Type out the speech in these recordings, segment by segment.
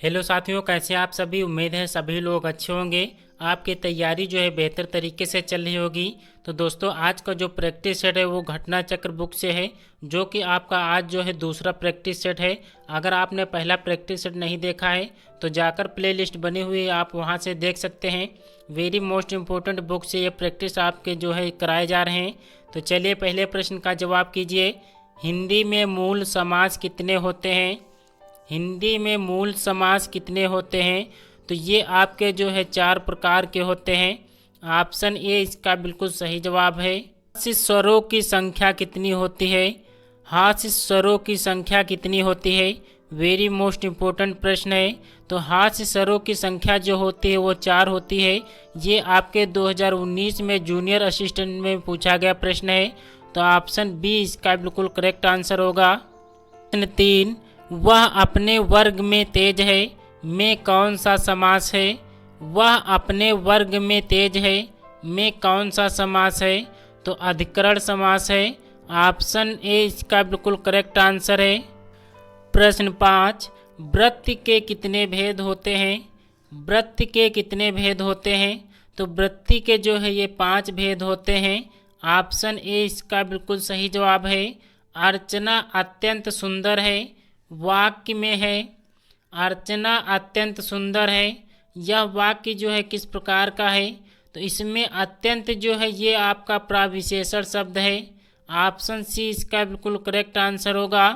Hello साथियों, कैसे आप सभी। उम्मीद है सभी लोग अच्छे होंगे। आपकी तैयारी जो है बेहतर तरीके से चल रही होगी। तो दोस्तों, आज का जो प्रैक्टिस सेट है वो घटना चक्र बुक से है, जो कि आपका आज जो है दूसरा प्रैक्टिस सेट है। अगर आपने पहला प्रैक्टिस सेट नहीं देखा है तो जाकर प्लेलिस्ट बनी हुई है, आप वहां से देख सकते हैं। वेरी मोस्ट इम्पोर्टेंट बुक से ये प्रैक्टिस आपके जो है कराए जा रहे हैं। तो चलिए पहले प्रश्न का जवाब कीजिए। हिंदी में मूल समास कितने होते हैं? हिंदी में मूल समास कितने होते हैं? तो ये आपके जो है 4 प्रकार के होते हैं। ऑप्शन ए इसका बिल्कुल सही जवाब है। हास्य स्वरों की संख्या कितनी होती है? हास्य स्वरों की संख्या कितनी होती है? वेरी मोस्ट इम्पोर्टेंट प्रश्न है। तो हास्य स्वरों की संख्या जो होती है वो 4 होती है। ये आपके 2019 में जूनियर असिस्टेंट में पूछा गया प्रश्न है। तो ऑप्शन बी इसका बिल्कुल करेक्ट आंसर होगा। प्रश्न 3, वह अपने वर्ग में तेज है में कौन सा समास है? वह अपने वर्ग में तेज है में कौन सा समास है? तो अधिकरण समास है। ऑप्शन ए इसका बिल्कुल करेक्ट आंसर है। प्रश्न 5, वृत्त के कितने भेद होते हैं? वृत्त के कितने भेद होते हैं? तो वृत्ति के जो है ये 5 भेद होते हैं। ऑप्शन ए इसका बिल्कुल सही जवाब है। अर्चना अत्यंत सुंदर है वाक्य में है। अर्चना अत्यंत सुंदर है, यह वाक्य जो है किस प्रकार का है? तो इसमें अत्यंत जो है ये आपका प्रविशेषण शब्द है। ऑप्शन सी इसका बिल्कुल करेक्ट आंसर होगा।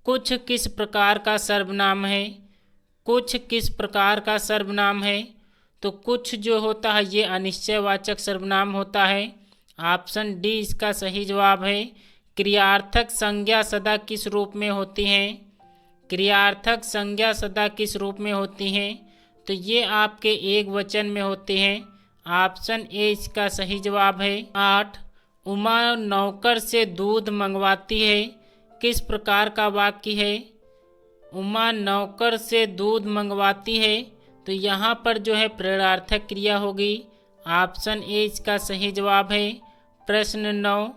कुछ किस प्रकार का सर्वनाम है? कुछ किस प्रकार का सर्वनाम है? तो कुछ जो होता है ये अनिश्चयवाचक सर्वनाम होता है। ऑप्शन डी इसका सही जवाब है। क्रियार्थक संज्ञा सदा किस रूप में होती हैं? क्रियार्थक संज्ञा सदा किस रूप में होती हैं? तो ये आपके एक वचन में होते हैं। ऑप्शन ए इसका सही जवाब है। 8, उमा नौकर से दूध मंगवाती है किस प्रकार का वाक्य है? उमा नौकर से दूध मंगवाती है, तो यहाँ पर जो है प्रेरणार्थक क्रिया होगी। ऑप्शन ए इसका सही जवाब है। प्रश्न 9,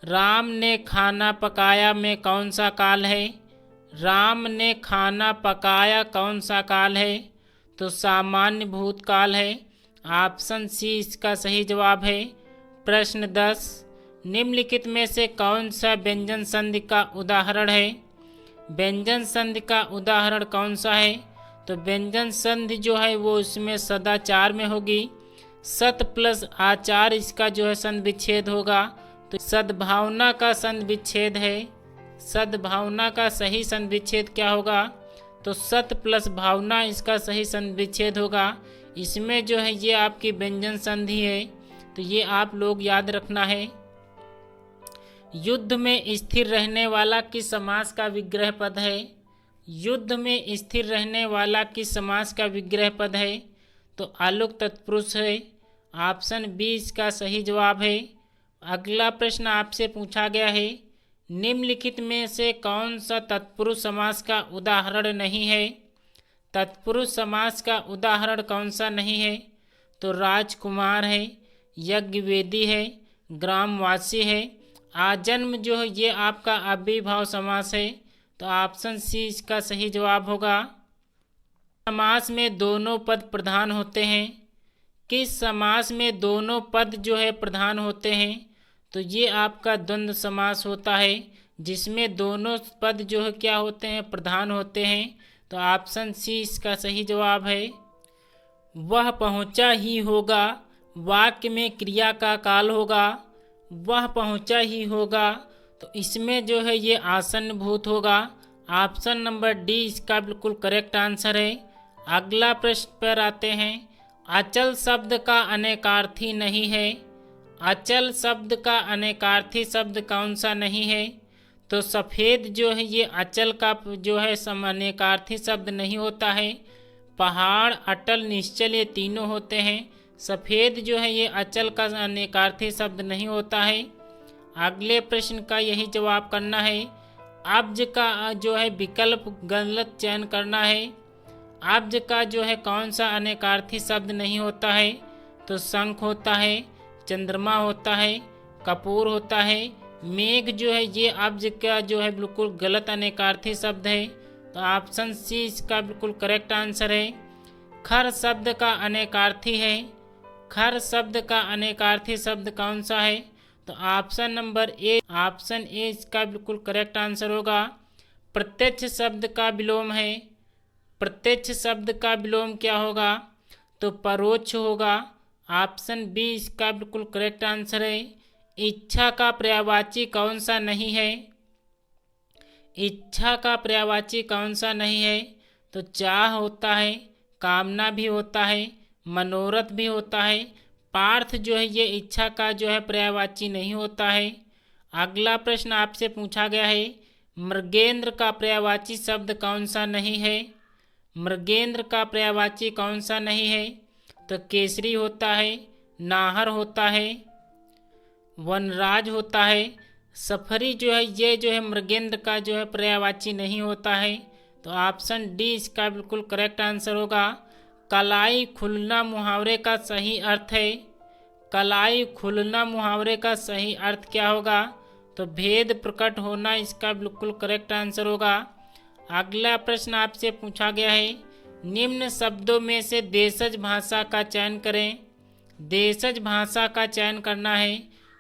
राम ने खाना पकाया में कौन सा काल है? राम ने खाना पकाया कौन सा काल है? तो सामान्य भूतकाल है। ऑप्शन सी इसका सही जवाब है। प्रश्न 10, निम्नलिखित में से कौन सा व्यंजन संधि का उदाहरण है? व्यंजन संधि का उदाहरण कौन सा है? तो व्यंजन संधि जो है वो इसमें सदाचार में होगी। सत प्लस आचार इसका जो है संधि विच्छेद होगा। तो सद्भावना का संधि विच्छेद है। सद्भावना का सही संधि विच्छेद क्या होगा? तो सत प्लस भावना इसका सही संधि विच्छेद होगा। इसमें जो है ये आपकी व्यंजन संधि है, तो ये आप लोग याद रखना है। युद्ध में स्थिर रहने वाला किस समास का विग्रह पद है? युद्ध में स्थिर रहने वाला किस समास का विग्रह पद है? तो आलोक तत्पुरुष है। ऑप्शन बी इसका सही जवाब है। अगला प्रश्न आपसे पूछा गया है, निम्नलिखित में से कौन सा तत्पुरुष समास का उदाहरण नहीं है? तत्पुरुष समास का उदाहरण कौन सा नहीं है? तो राजकुमार है, यज्ञवेदी है, ग्रामवासी है। आजन्म जो है ये आपका अव्ययीभाव समास है। तो ऑप्शन सी इसका सही जवाब होगा। समास में दोनों पद प्रधान होते हैं। किस समास में दोनों पद जो है प्रधान होते हैं? तो ये आपका द्वंद्व समास होता है, जिसमें दोनों पद जो है क्या होते हैं? प्रधान होते हैं। तो ऑप्शन सी इसका सही जवाब है। वह पहुंचा ही होगा वाक्य में क्रिया का काल होगा। वह पहुंचा ही होगा, तो इसमें जो है ये आसन्न भूत होगा। ऑप्शन नंबर डी इसका बिल्कुल करेक्ट आंसर है। अगला प्रश्न पर आते हैं। अचल शब्द का अनेकार्थी नहीं है। अचल शब्द का अनेकार्थी शब्द कौन सा नहीं है? तो सफ़ेद जो है ये अचल का जो है अनेकार्थी शब्द नहीं होता है। पहाड़, अटल, निश्चल ये तीनों होते हैं। सफ़ेद जो है ये अचल का अनेकार्थी शब्द नहीं होता है। अगले प्रश्न का यही जवाब करना है। अब्ज का जो है विकल्प गलत चयन करना है। अब्ज का जो है कौन सा अनेकार्थी शब्द नहीं होता है? तो शंख होता है, चंद्रमा होता है, कपूर होता है। मेघ जो है ये अब्ज का जो है बिल्कुल गलत अनेकार्थी शब्द है। तो ऑप्शन सी इसका बिल्कुल करेक्ट आंसर है। खर शब्द का अनेकार्थी है। खर शब्द का अनेकार्थी शब्द कौन सा है? तो option number A, option A इसका बिल्कुल करेक्ट आंसर होगा। प्रत्यक्ष शब्द का विलोम है। प्रत्यक्ष शब्द का विलोम क्या होगा? तो परोक्ष होगा। ऑप्शन बी इसका बिल्कुल करेक्ट आंसर है। इच्छा का पर्यायवाची कौन सा नहीं है? इच्छा का पर्यायवाची कौन सा नहीं है? तो चाह होता है, कामना भी होता है, मनोरथ भी होता है। पार्थ जो है ये इच्छा का जो है पर्यायवाची नहीं होता है। अगला प्रश्न आपसे पूछा गया है, मृगेंद्र का पर्यायवाची शब्द कौन सा नहीं है? मृगेंद्र का पर्यायवाची कौन सा नहीं है? तो केसरी होता है, नाहर होता है, वनराज होता है। सफरी जो है ये जो है मृगेंद्र का जो है पर्यायवाची नहीं होता है। तो ऑप्शन डी इसका बिल्कुल करेक्ट आंसर होगा। कलाई खुलना मुहावरे का सही अर्थ है। कलाई खुलना मुहावरे का सही अर्थ क्या होगा? तो भेद प्रकट होना इसका बिल्कुल करेक्ट आंसर होगा। अगला प्रश्न आपसे पूछा गया है, निम्न शब्दों में से देशज भाषा का चयन करें। देशज भाषा का चयन करना है।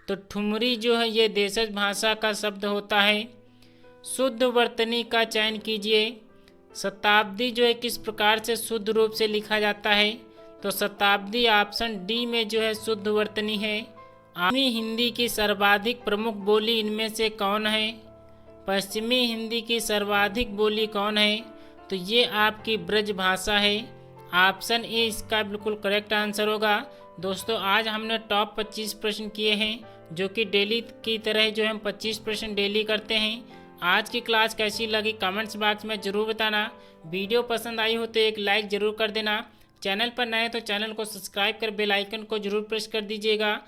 तो ठुमरी जो है ये देशज भाषा का शब्द होता है। शुद्ध वर्तनी का चयन कीजिए। शताब्दी जो है किस प्रकार से शुद्ध रूप से लिखा जाता है? तो शताब्दी ऑप्शन डी में जो है शुद्ध वर्तनी है। पश्चिमी हिंदी की सर्वाधिक प्रमुख बोली इनमें से कौन है? पश्चिमी हिंदी की सर्वाधिक बोली कौन है? तो ये आपकी ब्रज भाषा है। ऑप्शन ए इसका बिल्कुल करेक्ट आंसर होगा। दोस्तों आज हमने टॉप 25 प्रश्न किए हैं, जो कि डेली की तरह जो हम 25 प्रश्न डेली करते हैं। आज की क्लास कैसी लगी कमेंट्स बॉक्स में ज़रूर बताना। वीडियो पसंद आई हो तो एक लाइक ज़रूर कर देना। चैनल पर नए तो चैनल को सब्सक्राइब कर बेल आइकन को ज़रूर प्रेस कर दीजिएगा,